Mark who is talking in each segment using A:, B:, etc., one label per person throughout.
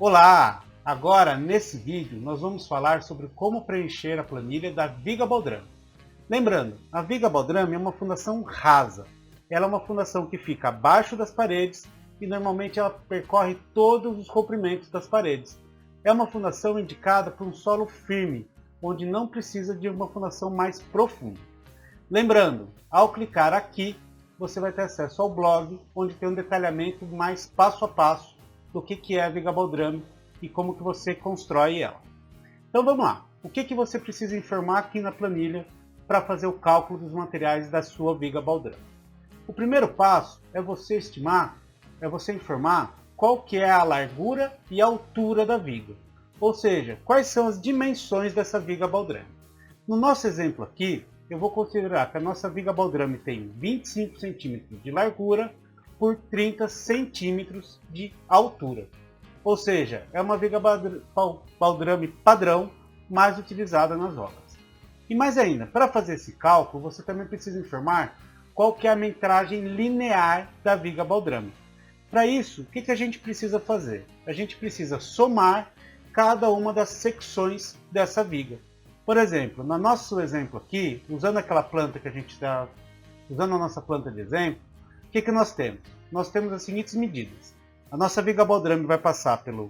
A: Olá! Agora, nesse vídeo, nós vamos falar sobre como preencher a planilha da Viga Baldrame. Lembrando, a Viga Baldrame é uma fundação rasa. Ela é uma fundação que fica abaixo das paredes e normalmente ela percorre todos os comprimentos das paredes. É uma fundação indicada para um solo firme, onde não precisa de uma fundação mais profunda. Lembrando, ao clicar aqui, você vai ter acesso ao blog, onde tem um detalhamento mais passo a passo do que é a Viga Baldrame e como que você constrói ela. Então vamos lá, o que você precisa informar aqui na planilha para fazer o cálculo dos materiais da sua Viga Baldrame? O primeiro passo é você estimar, você informar qual que é a largura e a altura da viga, ou seja, quais são as dimensões dessa Viga Baldrame. No nosso exemplo aqui, eu vou considerar que a nossa Viga Baldrame tem 25 centímetros de largura por 30 centímetros de altura. Ou seja, é uma Viga Baldrame padrão, mais utilizada nas obras. E mais ainda, para fazer esse cálculo, você também precisa informar qual que é a metragem linear da Viga Baldrame. Para isso, o que a gente precisa fazer? A gente precisa somar cada uma das secções dessa viga. Por exemplo, no nosso exemplo aqui, usando aquela planta que a gente está usando a nossa planta de exemplo, o que nós temos? Nós temos as seguintes medidas. A nossa Viga Baldrame vai passar pelo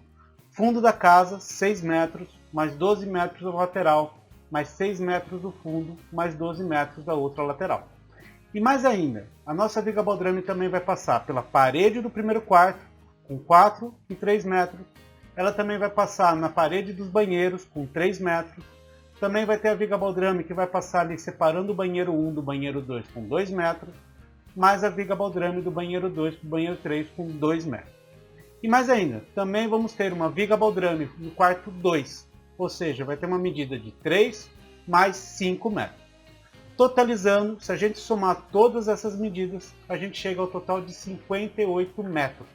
A: fundo da casa, 6 metros, mais 12 metros da lateral, mais 6 metros do fundo, mais 12 metros da outra lateral. E mais ainda, a nossa Viga Baldrame também vai passar pela parede do primeiro quarto, com 4 e 3 metros. Ela também vai passar na parede dos banheiros, com 3 metros. Também vai ter a Viga Baldrame que vai passar ali separando o banheiro 1 do banheiro 2 com 2 metros, mais a Viga Baldrame do banheiro 2 para o banheiro 3 com 2 metros. E mais ainda, também vamos ter uma Viga Baldrame no quarto 2, ou seja, vai ter uma medida de 3 mais 5 metros. Totalizando, se a gente somar todas essas medidas, a gente chega ao total de 58 metros.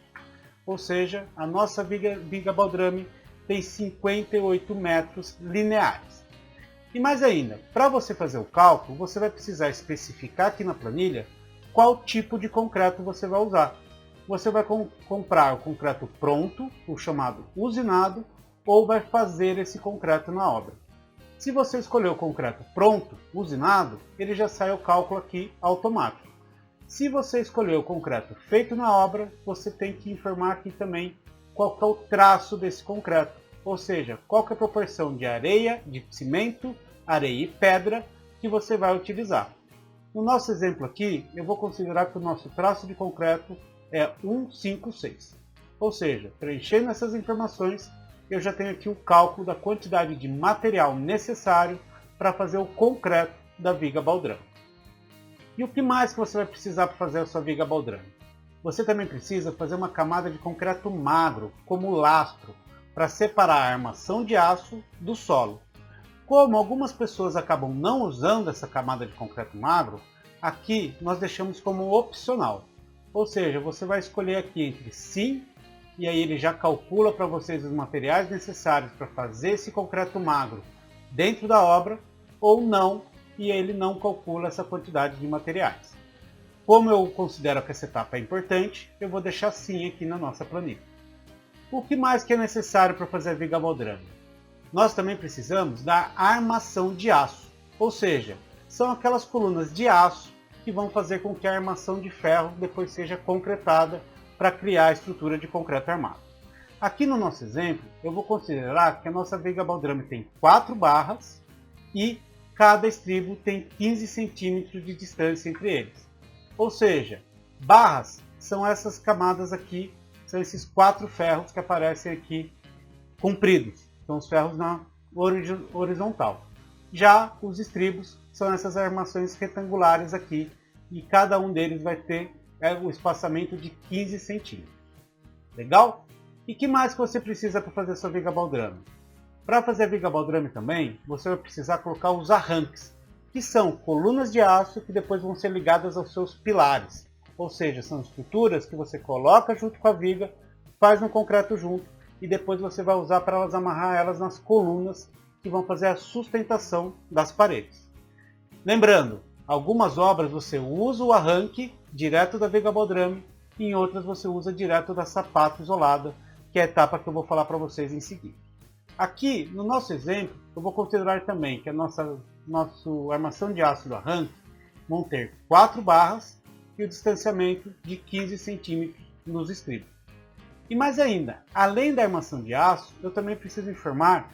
A: Ou seja, a nossa Viga Baldrame tem 58 metros lineares. E mais ainda, para você fazer o cálculo, você vai precisar especificar aqui na planilha qual tipo de concreto você vai usar. Você vai comprar o concreto pronto, o chamado usinado, ou vai fazer esse concreto na obra. Se você escolher o concreto pronto, usinado, ele já sai o cálculo aqui automático. Se você escolher o concreto feito na obra, você tem que informar aqui também qual que é o traço desse concreto, ou seja, qual que é a proporção de areia, de cimento, areia e pedra que você vai utilizar. No nosso exemplo aqui, eu vou considerar que o nosso traço de concreto é 156. Ou seja, preenchendo essas informações, eu já tenho aqui o cálculo da quantidade de material necessário para fazer o concreto da Viga Baldrame. E o que mais que você vai precisar para fazer a sua Viga Baldrame? Você também precisa fazer uma camada de concreto magro, como lastro, para separar a armação de aço do solo. Como algumas pessoas acabam não usando essa camada de concreto magro, aqui nós deixamos como opcional. Ou seja, você vai escolher aqui entre sim, e aí ele já calcula para vocês os materiais necessários para fazer esse concreto magro dentro da obra, ou não, e ele não calcula essa quantidade de materiais. Como eu considero que essa etapa é importante, eu vou deixar sim aqui na nossa planilha. O que mais que é necessário para fazer a Viga Baldrame? Nós também precisamos da armação de aço, ou seja, são aquelas colunas de aço que vão fazer com que a armação de ferro depois seja concretada para criar a estrutura de concreto armado. Aqui no nosso exemplo, eu vou considerar que a nossa Viga Baldrame tem 4 barras e cada estribo tem 15 centímetros de distância entre eles. Ou seja, barras são essas camadas aqui, são esses 4 ferros que aparecem aqui compridos, são os ferros na horizontal. Já os estribos são essas armações retangulares aqui, e cada um deles vai ter o espaçamento de 15 centímetros. Legal? E que mais que você precisa para fazer a sua Viga Baldrame? Para fazer a Viga Baldrame também, você vai precisar colocar os arranques, que são colunas de aço que depois vão ser ligadas aos seus pilares. Ou seja, são estruturas que você coloca junto com a viga, faz um concreto junto, e depois você vai usar para amarrar elas nas colunas que vão fazer a sustentação das paredes. Lembrando, algumas obras você usa o arranque direto da Viga Baldrame e em outras você usa direto da sapata isolada, que é a etapa que eu vou falar para vocês em seguida. Aqui, no nosso exemplo, eu vou considerar também que a nossa armação de aço do arranque vão ter 4 barras e o distanciamento de 15 centímetros nos estribos. E mais ainda, além da armação de aço, eu também preciso informar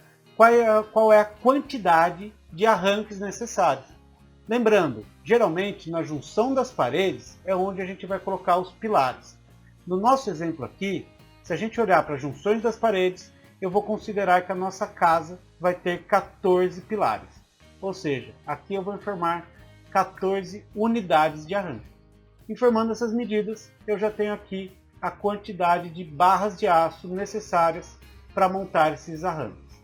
A: qual é a quantidade de arranques necessários. Lembrando, geralmente na junção das paredes é onde a gente vai colocar os pilares. No nosso exemplo aqui, se a gente olhar para as junções das paredes, eu vou considerar que a nossa casa vai ter 14 pilares. Ou seja, aqui eu vou informar 14 unidades de arranque. Informando essas medidas, eu já tenho aqui a quantidade de barras de aço necessárias para montar esses arranques.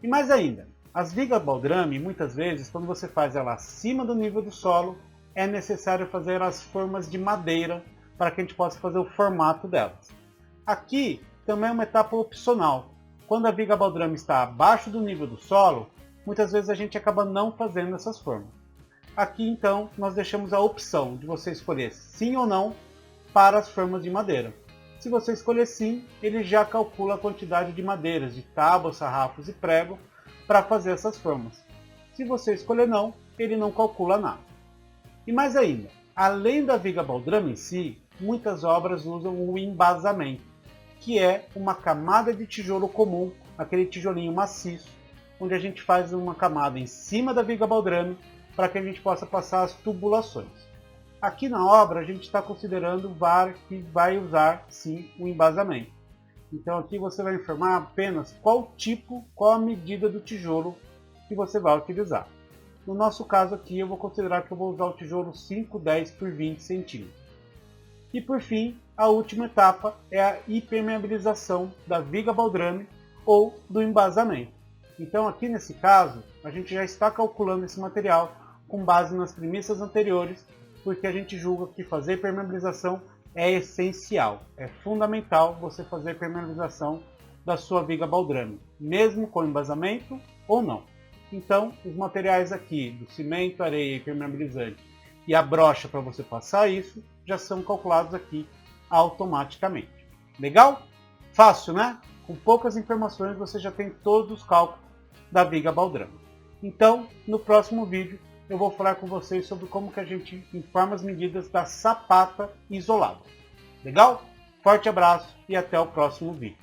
A: E mais ainda, as vigas baldrame, muitas vezes, quando você faz ela acima do nível do solo, é necessário fazer as formas de madeira para que a gente possa fazer o formato delas. Aqui também é uma etapa opcional. Quando a viga baldrame está abaixo do nível do solo, muitas vezes a gente acaba não fazendo essas formas. Aqui então nós deixamos a opção de você escolher sim ou não para as formas de madeira. Se você escolher sim, ele já calcula a quantidade de madeiras, de tábuas, sarrafos e prego para fazer essas formas. Se você escolher não, ele não calcula nada. E mais ainda, além da viga baldrame em si, muitas obras usam o embasamento, que é uma camada de tijolo comum, aquele tijolinho maciço, onde a gente faz uma camada em cima da viga baldrame para que a gente possa passar as tubulações. Aqui na obra a gente está considerando que vai usar sim o embasamento. Então aqui você vai informar apenas qual a medida do tijolo que você vai utilizar. No nosso caso aqui eu vou considerar que eu vou usar o tijolo 510 por 20 centímetros. E por fim, a última etapa é a impermeabilização da viga baldrame ou do embasamento. Então aqui nesse caso, a gente já está calculando esse material com base nas premissas anteriores, porque a gente julga que fazer permeabilização é essencial, é fundamental você fazer permeabilização da sua viga baldrame, mesmo com embasamento ou não. Então, os materiais aqui do cimento, areia e permeabilizante e a brocha para você passar isso, já são calculados aqui automaticamente. Legal? Fácil, né? Com poucas informações você já tem todos os cálculos da viga baldrame. Então, no próximo vídeo, eu vou falar com vocês sobre como que a gente informa as medidas da sapata isolada. Legal? Forte abraço e até o próximo vídeo.